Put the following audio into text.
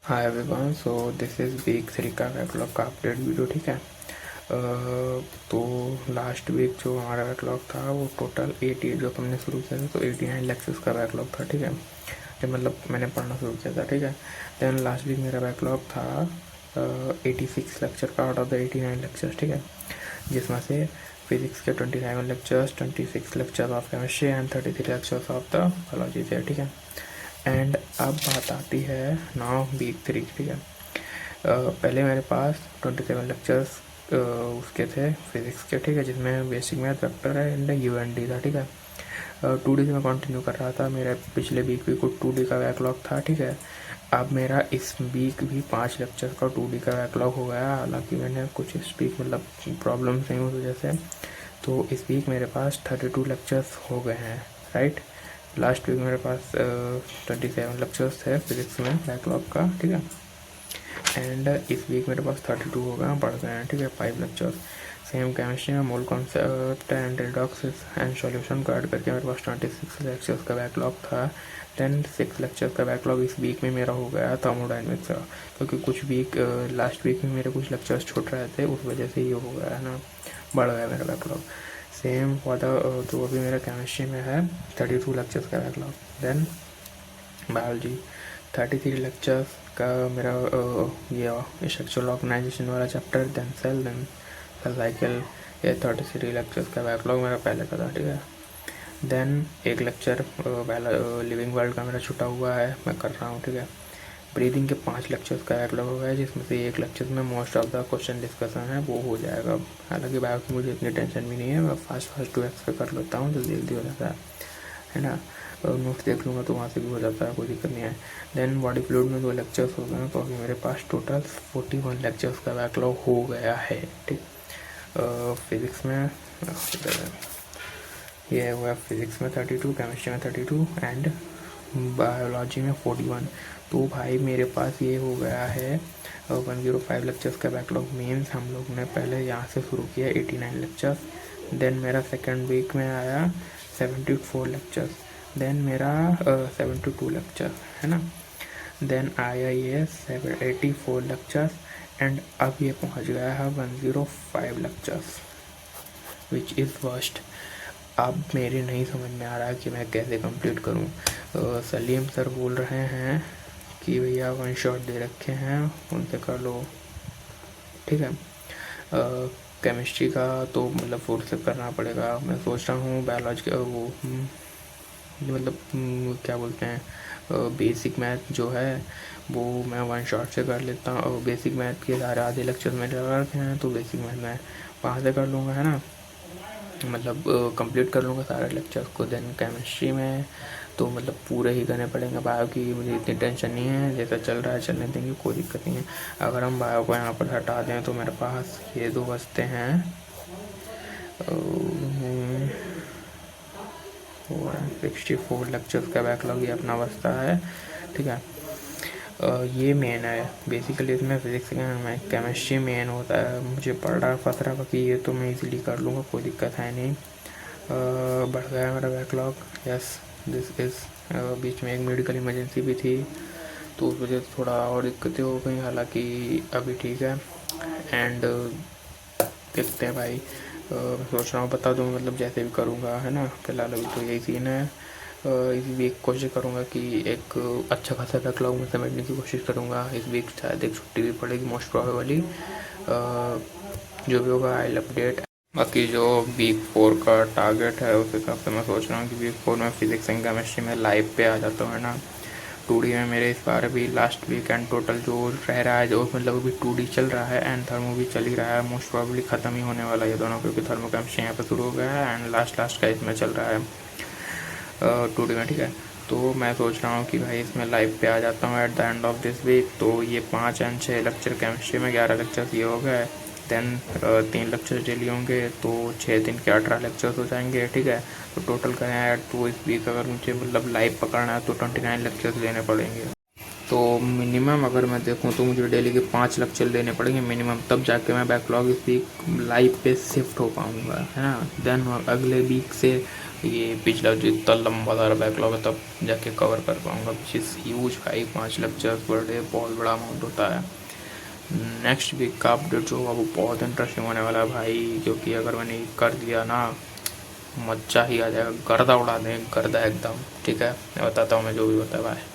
Hi everyone, so this is week 3 का backlog का update video. ठीक है। तो लास्ट वीक जो हमारा बैकलॉग था वो टोटल 80 जो हमने शुरू किया था, तो 89 लेक्चर्स का बैकलॉग था। ठीक है, जब मतलब मैंने पढ़ना शुरू किया था। ठीक है, देन लास्ट वीक मेरा बैकलॉग था 86 लेक्चर का आउट ऑफ द 89 लेक्चर्स। ठीक है, जिसमें से फिजिक्स के 27 lectures, 26 lectures of chemistry and 33 lectures of the biology थे। ठीक है, एंड अब बात आती है नाउ वीक 3। ठीक है, पहले मेरे पास 27 लेक्चर्स उसके थे फिज़िक्स के। ठीक है, जिसमें बेसिक मैथ, वेक्टर है एंड यूएनडी था। ठीक है, 2D से मैं कंटिन्यू कर रहा था। मेरा पिछले वीक भी कुछ 2D का बैकलॉग था। ठीक है, अब मेरा इस वीक भी 5 लेक्चर का 2D का बैकलॉग हो गया। हालांकि मैंने कुछ इस वीक मतलब प्रॉब्लम्स नहीं उस वजह से, तो इस वीक मेरे पास 32 लेक्चर्स हो गए हैं। राइट, लास्ट वीक मेरे पास 27 लेक्चर्स थे फिजिक्स में बैकलॉग का। ठीक है, एंड इस वीक मेरे पास 32 हो गए, बढ़ गए हैं। ठीक है, 5 लेक्चर्स। सेम केमिस्ट्री में mole concept and redox and solution को ऐड करके मेरे पास 26 लेक्चर्स का बैकलॉग था। देन 6 लेक्चर्स का बैकलॉग इस वीक में मेरा हो गया थर्मोडाइनमिक्स का, क्योंकि कुछ वीक लास्ट वीक में मेरे कुछ लेक्चर्स छूट रहे थे, उस वजह से ये हो गया है ना, बढ़ गया मेरा बैकलॉग। सेम फॉर द जो अभी मेरा केमिस्ट्री में है 32 लेक्चर्स का बैकलॉग। देन बायोलॉजी 33 लेक्चर्स का मेरा ये स्ट्रक्चरल ऑर्गेनाइजेशन वाला चैप्टर, देन सेल साइकिल, ये 33 लेक्चर्स का बैकलॉग मेरा पहले का था। ठीक है, देन एक लेक्चर लिविंग वर्ल्ड का मेरा छुटा हुआ है, मैं कर रहा हूँ। ठीक है, ब्रीदिंग के 5 लेक्चर्स का बैकलॉग हो गया है, जिसमें से एक लेक्चर में most of the question discussion है, वो हो जाएगा। हालांकि बायो की मुझे इतनी टेंशन भी नहीं है, मैं फास्ट 2x पे कर लेता हूँ, जल्दी जल्दी हो जाता है ना। नोट्स देख लूँगा तो वहाँ से भी हो जाता है, कोई दिक्कत नहीं है। देन बॉडी फ्लूइड में 2 लेक्चर्स हो गए हैं, तो अभी मेरे पास टोटल 41 लेक्चर्स का बैकलॉग हो गया है। ठीक, फिज़िक्स में ये हुआ, फिज़िक्स में 32, केमिस्ट्री में 32 एंड बायोलॉजी में 41। तो भाई मेरे पास ये हो गया है 105 लेक्चर्स का बैकलॉग। मीन्स हम लोग ने पहले यहाँ से शुरू किया 89 लेक्चर्स, देन मेरा सेकेंड वीक में आया 74 लेक्चर्स, देन मेरा 72 लेक्चर है ना, देन आया ये 84 लेक्चर्स, एंड अब ये पहुँच गया है 105 लेक्चर्स, विच इज़ वर्स्ट। अब मेरे नहीं समझ में आ रहा है कि मैं कैसे कंप्लीट करूं। सलीम सर बोल रहे हैं कि भैया 1 शॉट दे रखे हैं, उनसे कर लो। ठीक है, केमिस्ट्री का तो मतलब फोर्स से करना पड़ेगा। मैं सोच रहा हूँ बायोलॉजी का वो मतलब क्या बोलते हैं, बेसिक मैथ जो है वो मैं 1 शॉट से कर लेता हूँ, और बेसिक मैथ के सारे आधे लेक्चर मेरे लगा रखे हैं, तो बेसिक मैथ मैं वहाँ से कर लूँगा, है ना, मतलब कंप्लीट कर लूँगा सारे लेक्चर्स को। देन केमिस्ट्री में तो मतलब पूरे ही करने पड़ेंगे। बायो की मुझे इतनी टेंशन नहीं है, जैसा चल रहा है चलने देंगे, कोई दिक्कत नहीं है। अगर हम बायो को यहाँ पर हटा दें तो मेरे पास ये 2 बचते हैं, 64 लेक्चर्स का बैकलॉग ये अपना बचता है। ठीक है, ये मेन है बेसिकली इसमें। फिजिक्स में केमिस्ट्री मेन होता है, मुझे पढ़ रहा फंस रहा, बाकी ये तो मैं इजीली कर लूँगा, कोई दिक्कत है नहीं। बढ़ गया मेरा बैकलॉग। यस, दिस इज़ बीच में एक मेडिकल इमरजेंसी भी थी, तो उस वजह से थोड़ा और दिक्कतें हो गई, हालांकि अभी ठीक है। एंड देखते हैं भाई, मैं सोच रहा हूँ बता दूँ, मतलब जैसे भी करूँगा, है ना। फिलहाल अभी तो यही सीन है। इस वीक कोशिश करूँगा कि एक अच्छा खासा बैकलॉग में समेटने की कोशिश करूँगा। इस वीक शायद एक छुट्टी भी पड़ेगी मोस्ट प्रोबेबली, जो भी होगा आई विल अपडेट। बाकी जो वीक 4 का टारगेट है उस हिसाब से मैं सोच रहा हूँ कि वीक 4 में फिजिक्स एंड केमिस्ट्री में लाइव पे आ जाता हूँ, है ना। 2D में मेरे इस बार अभी लास्ट वीक एंड टोटल जो रह रहा है, जो मतलब अभी 2D चल रहा है एंड थर्मो भी चल ही रहा है, मोस्ट प्रॉब्ली ख़त्म ही होने वाला है ये दोनों, क्योंकि थर्मो केमिस्ट्री यहाँ पे शुरू हो गया है एंड लास्ट का इसमें चल रहा है 2D में। ठीक है, तो मैं सोच रहा हूँ कि भाई इसमें लाइव पे आ जाता हूँ at the end of this week. तो ये 5 एंड 6 लेक्चर केमिस्ट्री में, 11 लेक्चर्स ये हो गए, देन 3 लेक्चर्स डेली होंगे, तो 6 दिन के 18 लेक्चर्स हो जाएंगे। ठीक है, तो टोटल करें ऐड, तो इस वीक अगर मुझे मतलब लाइव पकड़ना है तो 29 लेक्चर्स लेने पड़ेंगे। तो मिनिमम अगर मैं देखूँ तो मुझे डेली के 5 लेक्चर लेने पड़ेंगे मिनिमम, तब जाके मैं बैकलॉग इस वीक लाइव पे शिफ्ट हो पाऊँगा, है ना। देन अगले वीक से ये पिछला जो इतना लंबा सारा बैकलॉग है तब जाके कवर कर पाऊँगा, विच इज़ ह्यूज भाई। 5 लेक्चर्स पर डे बहुत बड़ा अमाउंट होता है। नेक्स्ट वीक का अपडेट जो होगा वो बहुत इंटरेस्टिंग होने वाला है भाई, क्योंकि अगर मैंने कर दिया ना मजा ही आ जाएगा, गर्दा उड़ा दें गर्दा एकदम। ठीक है, मैं बताता हूँ मैं जो भी होता है भाई।